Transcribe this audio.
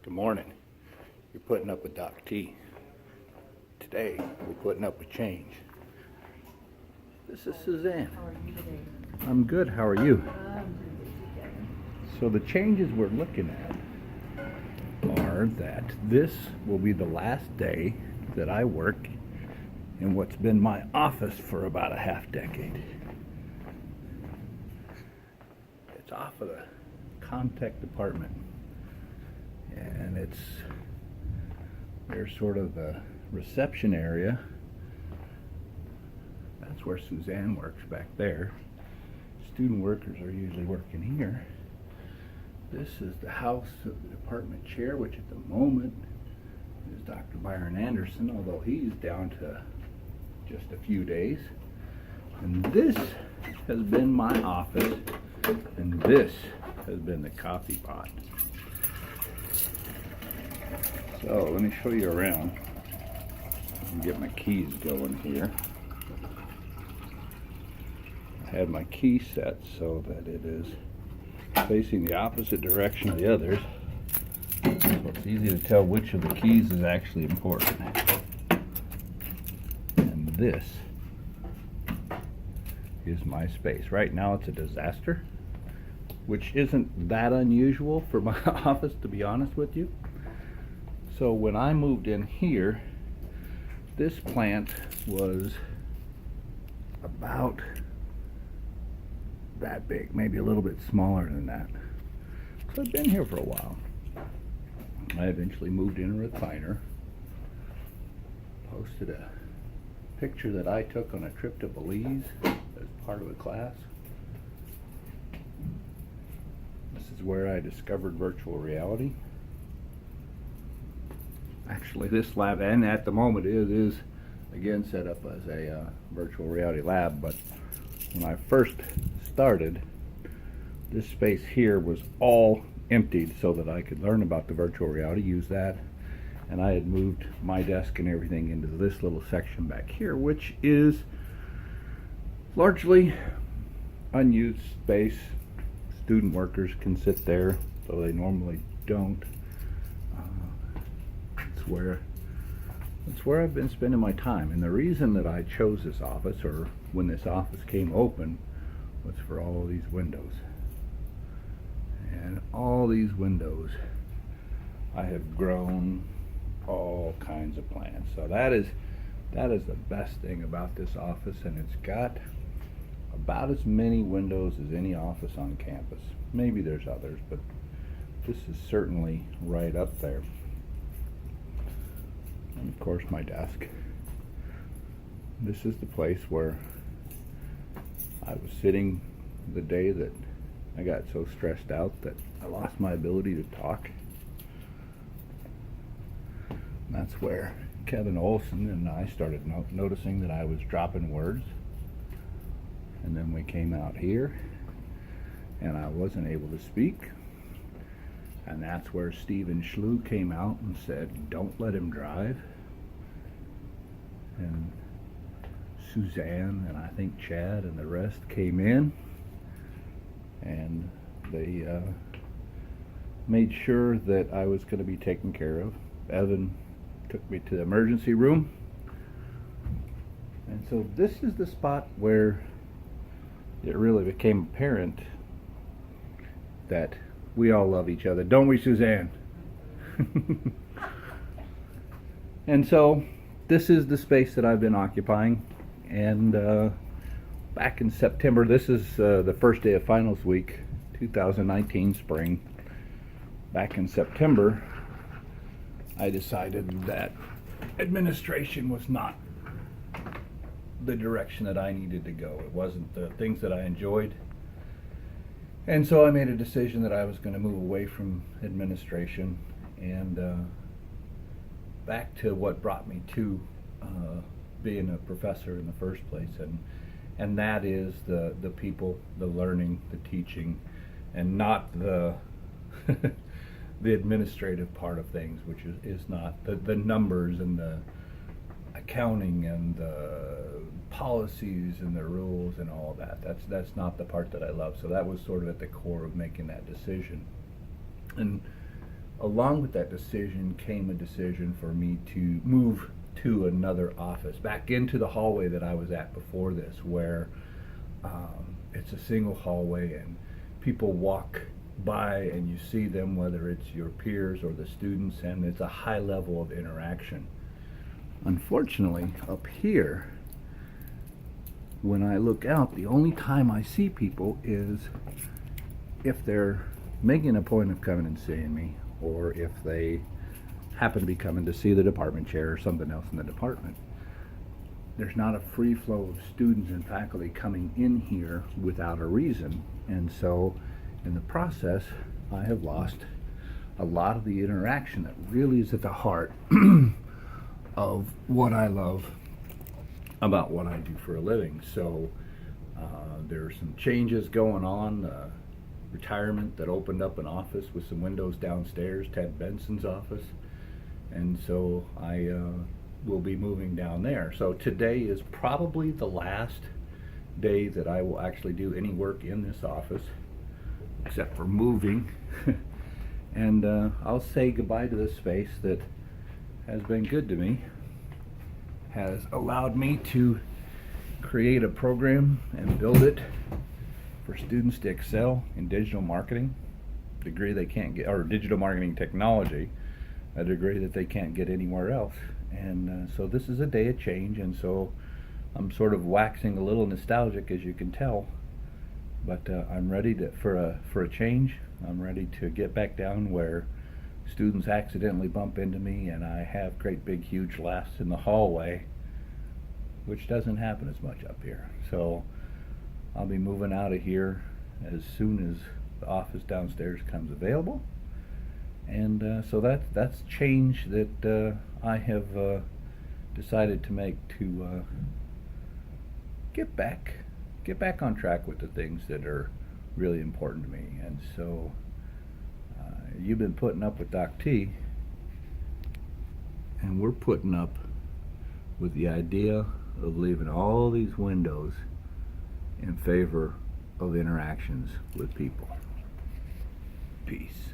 Good morning. You're putting up with Doc T. Today, we're putting up with change. This is Suzanne. How are you today? I'm good. How are you? I'm doing good together. So the changes we're looking at are that this will be the last day that I work in what's been my office for about a half decade. It's off of the contact department. And there's sort of the reception area. That's where Suzanne works back there. Student workers are usually working here. This is the house of the department chair, which at the moment is Dr. Byron Anderson, although he's down to just a few days. And this has been my office, and this has been the coffee pot. So let me show you around and get my keys going here. I have my key set so that it is facing the opposite direction of the others, so it's easy to tell which of the keys is actually important. And this is my space. Right now it's a disaster, which isn't that unusual for my office, to be honest with you. So when I moved in here, this plant was about that big, maybe a little bit smaller than that. So I've been here for a while. I eventually moved in a recliner, posted a picture that I took on a trip to Belize as part of a class. This is where I discovered virtual reality. Actually, this lab, and at the moment it is again set up as a virtual reality lab, but when I first started, this space here was all emptied so that I could learn about the virtual reality, use that, and I had moved my desk and everything into this little section back here, which is largely unused space. Student workers can sit there, though they don't. It's where I've been spending my time, and the reason that I chose this office, or when this office came open, was for all these windows. And all these windows, I have grown all kinds of plants. So that is the best thing about this office, and it's got about as many windows as any office on campus. Maybe there's others, but this is certainly right up there. And of course my desk. This is the place where I was sitting the day that I got so stressed out that I lost my ability to talk. And that's where Kevin Olson and I started noticing that I was dropping words. And then we came out here and I wasn't able to speak. And that's where Stephen Schlew came out and said, don't let him drive. And Suzanne and I think Chad and the rest came in, and they made sure that I was going to be taken care of. Evan took me to the emergency room. And so this is the spot where it really became apparent that we all love each other, don't we, Suzanne? And so this is the space that I've been occupying, and back in September, this is the first day of finals week, 2019 spring. Back in September, I decided that administration was not the direction that I needed to go. It wasn't the things that I enjoyed. And so I made a decision that I was going to move away from administration and back to what brought me to being a professor in the first place, and that is the people, the learning, the teaching, and not the the administrative part of things, which is not the numbers and the accounting and the policies and the rules and all that. That's not the part that I love. So that was sort of at the core of making that decision. And along with that decision came a decision for me to move to another office, back into the hallway that I was at before this, where it's a single hallway and people walk by and you see them, whether it's your peers or the students, and it's a high level of interaction. Unfortunately, up here, when I look out, the only time I see people is if they're making an appointment of coming and seeing me, or if they happen to be coming to see the department chair or something else in the department. There's not a free flow of students and faculty coming in here without a reason, and so in the process I have lost a lot of the interaction that really is at the heart of what I love about what I do for a living. So there's some changes going on. Retirement that opened up an office with some windows downstairs, Ted Benson's office, and so I will be moving down there. So today is probably the last day that I will actually do any work in this office, except for moving. And I'll say goodbye to this space that has been good to me, has allowed me to create a program and build it for students to excel in digital marketing, degree they can't get, or digital marketing technology, a degree that they can't get anywhere else. And so this is a day of change, and so I'm sort of waxing a little nostalgic, as you can tell, but I'm ready for a change. I'm ready to get back down where students accidentally bump into me and I have great big huge laughs in the hallway, which doesn't happen as much up here. So I'll be moving out of here as soon as the office downstairs comes available, and so that's change that I have decided to make to get back on track with the things that are really important to me. And so you've been putting up with Doc T, and we're putting up with the idea of leaving all these windows in favor of interactions with people. Peace.